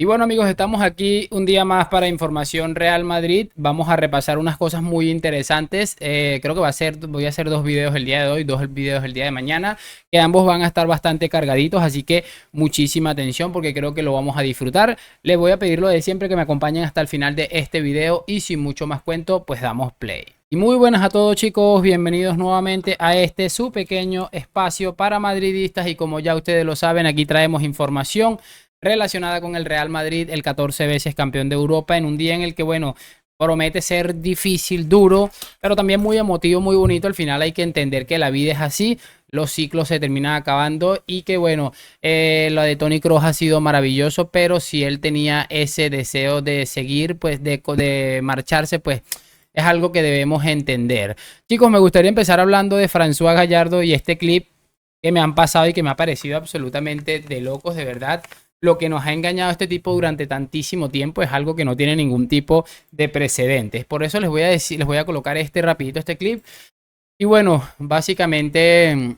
Y bueno amigos, estamos aquí un día más para Información Real Madrid. Vamos a repasar unas cosas muy interesantes. Creo que voy a hacer dos videos el día de hoy, dos videos el día de mañana, que ambos van a estar bastante cargaditos, así que muchísima atención porque creo que lo vamos a disfrutar. Les voy a pedir lo de siempre, que me acompañen hasta el final de este video y sin mucho más cuento, pues damos play. Y muy buenas a todos chicos, bienvenidos nuevamente a este su pequeño espacio para madridistas y como ya ustedes lo saben, aquí traemos información relacionada con el Real Madrid, el 14 veces campeón de Europa, en un día en el que, bueno, promete ser difícil, duro, pero también muy emotivo, muy bonito. Al final hay que entender que la vida es así, los ciclos se terminan acabando y que, bueno, lo de Toni Kroos ha sido maravilloso, pero si él tenía ese deseo de seguir, pues de marcharse, pues es algo que debemos entender. Chicos, me gustaría empezar hablando de François Gallardo y este clip que me han pasado y que me ha parecido absolutamente de locos, de verdad. Lo que nos ha engañado a este tipo durante tantísimo tiempo es algo que no tiene ningún tipo de precedentes. Por eso les voy a decir, les voy a colocar rapidito este clip. Y bueno, básicamente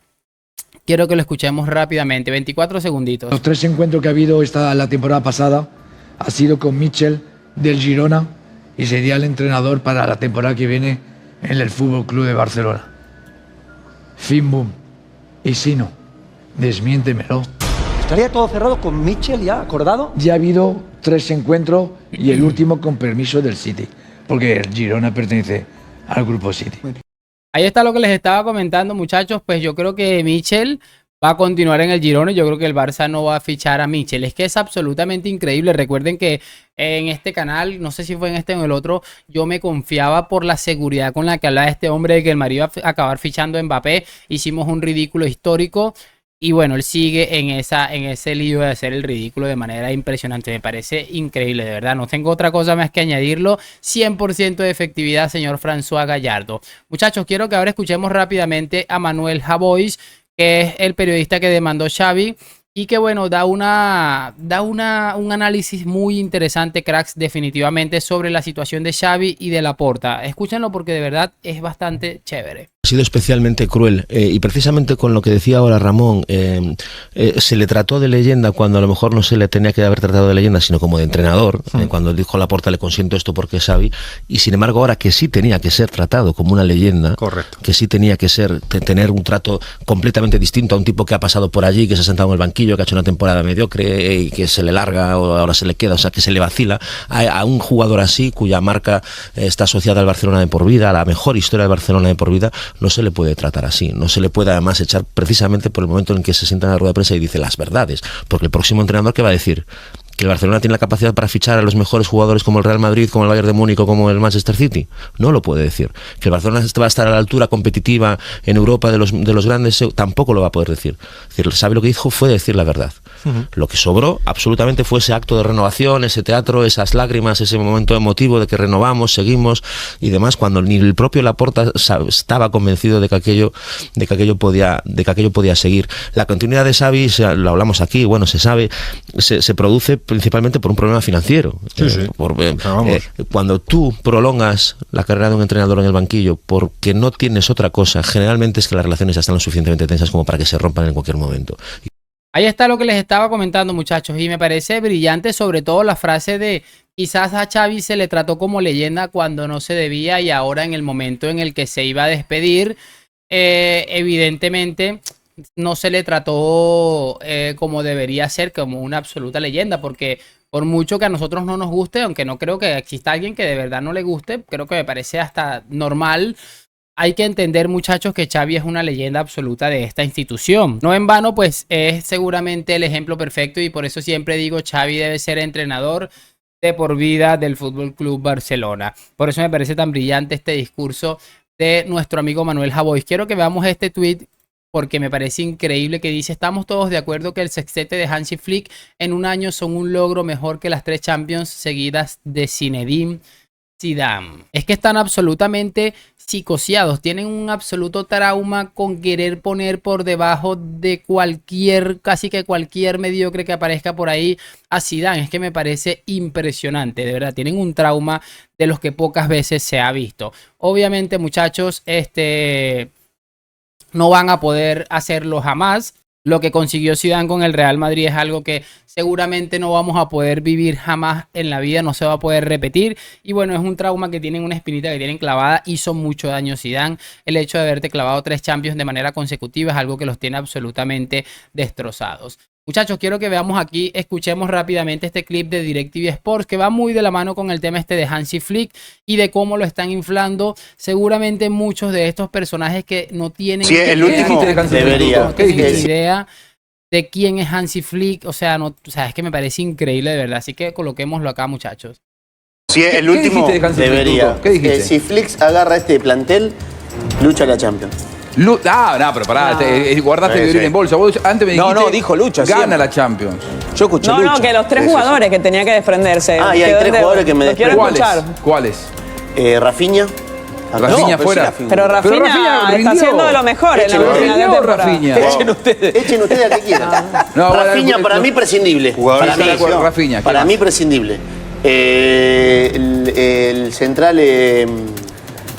quiero que lo escuchemos rápidamente, 24 segunditos. Los tres encuentros que ha habido la temporada pasada ha sido con Michel del Girona y sería el entrenador para la temporada que viene en el Fútbol Club de Barcelona. Fin boom. Y si no, desmiéntemelo. ¿Estaría todo cerrado con Michel ya acordado? Ya ha habido tres encuentros y el último con permiso del City, porque el Girona pertenece al grupo City. Ahí está lo que les estaba comentando, muchachos. Pues yo creo que Michel va a continuar en el Girona. Yo creo que el Barça no va a fichar a Michel. Es que es absolutamente increíble. Recuerden que en este canal, no sé si fue en este o en el otro, yo me confiaba por la seguridad con la que hablaba este hombre de que el Madrid iba a acabar fichando a Mbappé. Hicimos un ridículo histórico. Y bueno, él sigue en ese lío de hacer el ridículo de manera impresionante. Me parece increíble, de verdad. No tengo otra cosa más que añadirlo. 100% de efectividad, señor François Gallardo. Muchachos, quiero que ahora escuchemos rápidamente a Manuel Javois, que es el periodista que demandó Xavi. Y que bueno, da un análisis muy interesante, cracks, definitivamente, sobre la situación de Xavi y de Laporta. Escúchenlo porque de verdad es bastante chévere. Ha sido especialmente cruel y precisamente con lo que decía ahora Ramón, se le trató de leyenda cuando a lo mejor no se le tenía que haber tratado de leyenda, sino como de entrenador, cuando dijo Laporta le consiento esto porque es Xavi, y sin embargo ahora que sí tenía que ser tratado como una leyenda. Correcto. Que sí tenía que ser, tener un trato completamente distinto a un tipo que ha pasado por allí, que se ha sentado en el banquillo, que ha hecho una temporada mediocre y que se le larga o ahora se le queda, o sea que se le vacila a un jugador así cuya marca está asociada al Barcelona de por vida, a la mejor historia del Barcelona de por vida. No se le puede tratar así, no se le puede además echar precisamente por el momento en que se sienta en la rueda de prensa y dice las verdades, porque el próximo entrenador ¿qué va a decir? ¿Que el Barcelona tiene la capacidad para fichar a los mejores jugadores como el Real Madrid, como el Bayern de Múnich o como el Manchester City? No lo puede decir. ¿Que el Barcelona va a estar a la altura competitiva en Europa de los grandes? Tampoco lo va a poder decir. Es decir, ¿sabe lo que dijo? Fue decir la verdad. Lo que sobró absolutamente fue ese acto de renovación, ese teatro, esas lágrimas, ese momento emotivo de que renovamos, seguimos y demás, cuando ni el propio Laporta estaba convencido de que aquello podía seguir. La continuidad de Xavi, lo hablamos aquí, bueno, se sabe, se produce principalmente por un problema financiero. Cuando tú prolongas la carrera de un entrenador en el banquillo porque no tienes otra cosa, generalmente es que las relaciones ya están lo suficientemente tensas como para que se rompan en cualquier momento. Ahí está lo que les estaba comentando, muchachos, y me parece brillante sobre todo la frase de quizás a Xavi se le trató como leyenda cuando no se debía y ahora en el momento en el que se iba a despedir, evidentemente no se le trató como debería ser, como una absoluta leyenda, porque por mucho que a nosotros no nos guste, aunque no creo que exista alguien que de verdad no le guste, creo que me parece hasta normal. Hay que entender, muchachos, que Xavi es una leyenda absoluta de esta institución. No en vano, pues es seguramente el ejemplo perfecto y por eso siempre digo Xavi debe ser entrenador de por vida del Fútbol Club Barcelona. Por eso me parece tan brillante este discurso de nuestro amigo Manuel Javois. Quiero que veamos este tweet porque me parece increíble, que dice: estamos todos de acuerdo que el sextete de Hansi Flick en un año son un logro mejor que las 3 Champions seguidas de Zinedine Zidane. Es que están absolutamente psicoseados, tienen un absoluto trauma con querer poner por debajo de casi que cualquier mediocre que aparezca por ahí a Zidane. Es que me parece impresionante, de verdad, tienen un trauma de los que pocas veces se ha visto. Obviamente, muchachos, no van a poder hacerlo jamás. Lo que consiguió Zidane con el Real Madrid es algo que seguramente no vamos a poder vivir jamás en la vida, no se va a poder repetir. Y bueno, es un trauma que tienen, una espinita que tienen clavada. Hizo mucho daño Zidane. El hecho de haberte clavado 3 Champions de manera consecutiva es algo que los tiene absolutamente destrozados. Muchachos, quiero que veamos aquí, escuchemos rápidamente este clip de DirecTV Sports que va muy de la mano con el tema este de Hansi Flick y de cómo lo están inflando. Seguramente muchos de estos personajes que no tienen el último debería. Idea de quién es Hansi Flick, o sea, es que me parece increíble de verdad. Así que coloquémoslo acá, muchachos. Sí, el último debería. ¿Qué dijiste? Si Flick agarra este plantel, lucha la Champions. No, pero pará, guardaste el violín en bolsa. Vos antes me dijiste, no, dijo lucha. Gana siempre. la Champions. Yo escuché No, lucha. no, que los 3 jugadores que tenía que desprenderse. Ah, y hay 3 jugadores que me Lo quiero desprenden. escuchar. ¿Cuáles? Rafinha. Rafinha pero fuera. sí, Rafinha. Pero Rafinha Rafinha está rindió. haciendo de lo mejor en la última Rindió temporada. Rafinha. Echen ustedes. Echen ustedes a que quieran. No, Rafinha bueno, para mí prescindible. Para mí, Rafinha, ¿qué para más? mí prescindible. El central,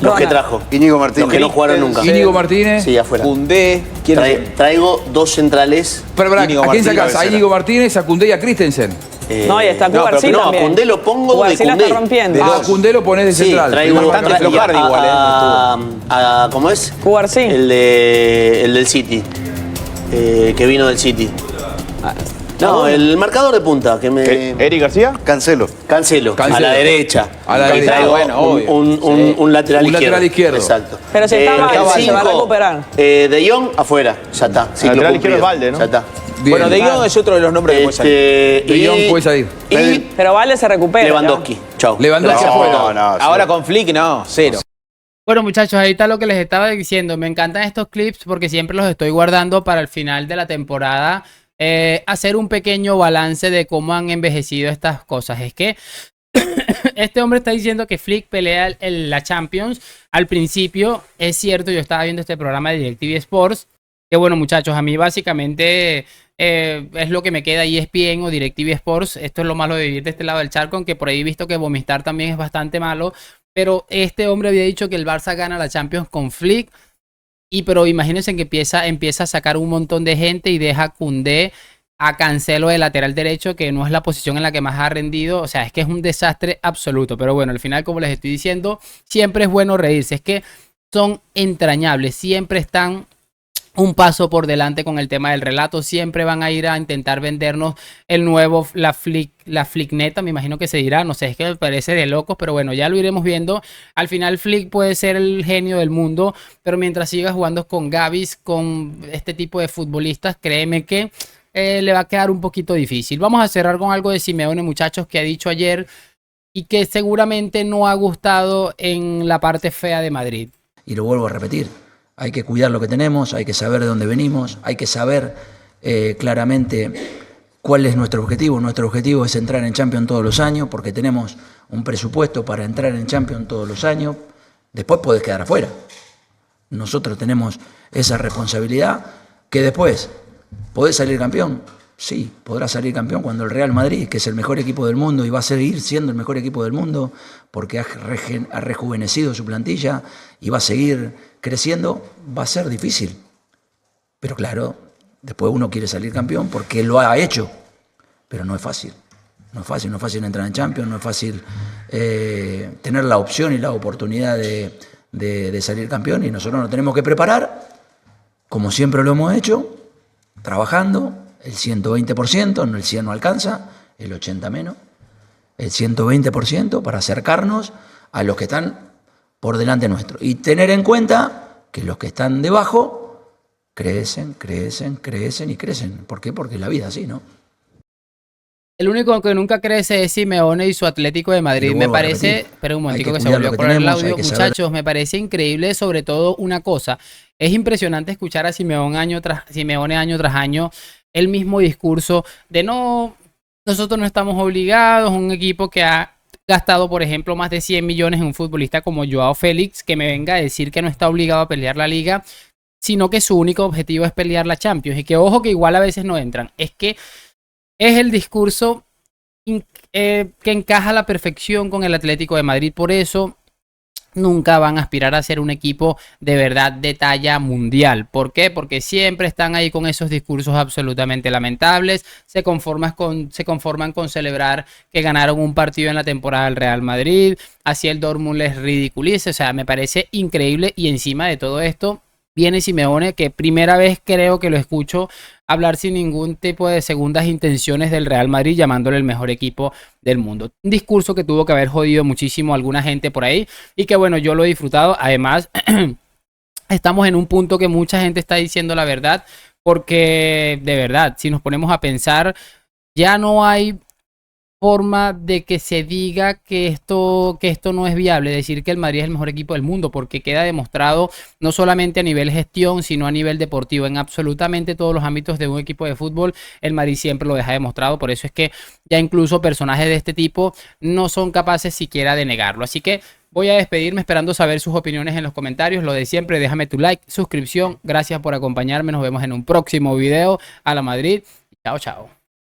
los que trajo. Íñigo Martínez. Los que no jugaron nunca. Íñigo Martínez. Sí, afuera. Koundé. ¿Quién es? Traigo 2 centrales. Pero pará, Íñigo ¿a quién Martínez, sacás? A Íñigo Martínez, a Koundé y a Christensen. No, y está no, Cubarsí pero no, a también. Koundé lo pongo de Cubarsí la Koundé. está rompiendo. A Koundé lo ponés de Sí, central. traigo bastante flojardi igual, ¿cómo es? Cubarsí. El del City. Que vino del City. No, el marcador de punta que me. Eric García. Cancelo. Cancelo. A la derecha. A la derecha. Traigo Bueno, obvio. un lateral Un izquierdo. lateral izquierdo. Exacto. Pero si está mal, el se va a 5, recuperar. De Jong afuera. Ya está. Ciclo lateral izquierdo cumplido. es Valde, ¿no? Ya está. Bien. Bueno, De Jong es otro de los nombres que puede salir. De Jong puede salir. Y Pero Valde se recupera. Lewandowski. Chau. Lewandowski afuera. Ahora con Flick, no, cero. Bueno, muchachos, ahí está lo que les estaba diciendo. Me encantan estos clips porque siempre los estoy guardando para el final de la temporada. Hacer un pequeño balance de cómo han envejecido estas cosas. Es que este hombre está diciendo que Flick pelea la Champions. Al principio, es cierto, yo estaba viendo este programa de DirecTV Sports. Que bueno, muchachos, a mí básicamente es lo que me queda ESPN o DirecTV Sports. Esto es lo malo de vivir de este lado del charco, aunque por ahí he visto que Movistar también es bastante malo. Pero este hombre había dicho que el Barça gana la Champions con Flick. Pero imagínense que empieza a sacar un montón de gente y deja a Koundé, a Cancelo de lateral derecho, que no es la posición en la que más ha rendido. O sea, es que es un desastre absoluto. Pero bueno, al final, como les estoy diciendo, siempre es bueno reírse. Es que son entrañables. Siempre están un paso por delante con el tema del relato. Siempre van a ir a intentar vendernos el nuevo, la Flickneta, me imagino que se dirá. No sé, es que me parece de locos, pero bueno, ya lo iremos viendo. Al final Flick puede ser el genio del mundo, pero mientras siga jugando con Gavis, con este tipo de futbolistas, créeme que le va a quedar un poquito difícil. Vamos a cerrar con algo de Simeone, muchachos, que ha dicho ayer y que seguramente no ha gustado en la parte fea de Madrid. Y lo vuelvo a repetir. Hay que cuidar lo que tenemos, hay que saber de dónde venimos, hay que saber claramente cuál es nuestro objetivo. Nuestro objetivo es entrar en Champions todos los años porque tenemos un presupuesto para entrar en Champions todos los años. Después podés quedar afuera. Nosotros tenemos esa responsabilidad que después, ¿podés salir campeón? Sí, podrá salir campeón cuando el Real Madrid, que es el mejor equipo del mundo y va a seguir siendo el mejor equipo del mundo porque ha rejuvenecido su plantilla y va a seguir creciendo, va a ser difícil. Pero claro, después uno quiere salir campeón porque lo ha hecho, pero no es fácil. No es fácil entrar en Champions, no es fácil tener la opción y la oportunidad de salir campeón y nosotros nos tenemos que preparar, como siempre lo hemos hecho, trabajando. El 120%, no el 100% no alcanza, el 80% menos, el 120% para acercarnos a los que están por delante nuestro. Y tener en cuenta que los que están debajo crecen y crecen. ¿Por qué? Porque la vida es así, ¿no? El único que nunca crece es Simeone y su Atlético de Madrid. Me parece, pero un momentico que se volvió a poner el audio. Muchachos, me parece increíble, sobre todo una cosa. Es impresionante escuchar a Simeone año tras año el mismo discurso de nosotros no estamos obligados, un equipo que ha gastado, por ejemplo, más de 100 millones en un futbolista como Joao Félix, que me venga a decir que no está obligado a pelear la Liga, sino que su único objetivo es pelear la Champions. Y que ojo que igual a veces no entran. Es que es el discurso que encaja a la perfección con el Atlético de Madrid. Por eso nunca van a aspirar a ser un equipo de verdad de talla mundial. ¿Por qué? Porque siempre están ahí con esos discursos absolutamente lamentables, se conforman con celebrar que ganaron un partido en la temporada del Real Madrid, así el Dortmund les ridiculiza, o sea, me parece increíble. Y encima de todo esto viene Simeone, que primera vez creo que lo escucho hablar sin ningún tipo de segundas intenciones del Real Madrid, llamándole el mejor equipo del mundo. Un discurso que tuvo que haber jodido muchísimo a alguna gente por ahí y que bueno, yo lo he disfrutado. Además, estamos en un punto que mucha gente está diciendo la verdad, porque de verdad, si nos ponemos a pensar, ya no hay forma de que se diga que esto no es viable, decir que el Madrid es el mejor equipo del mundo, porque queda demostrado no solamente a nivel gestión, sino a nivel deportivo, en absolutamente todos los ámbitos de un equipo de fútbol, el Madrid siempre lo deja demostrado. Por eso es que ya incluso personajes de este tipo no son capaces siquiera de negarlo. Así que voy a despedirme esperando saber sus opiniones en los comentarios. Lo de siempre, déjame tu like, suscripción. Gracias por acompañarme. Nos vemos en un próximo video. A la Madrid. Chao, chao.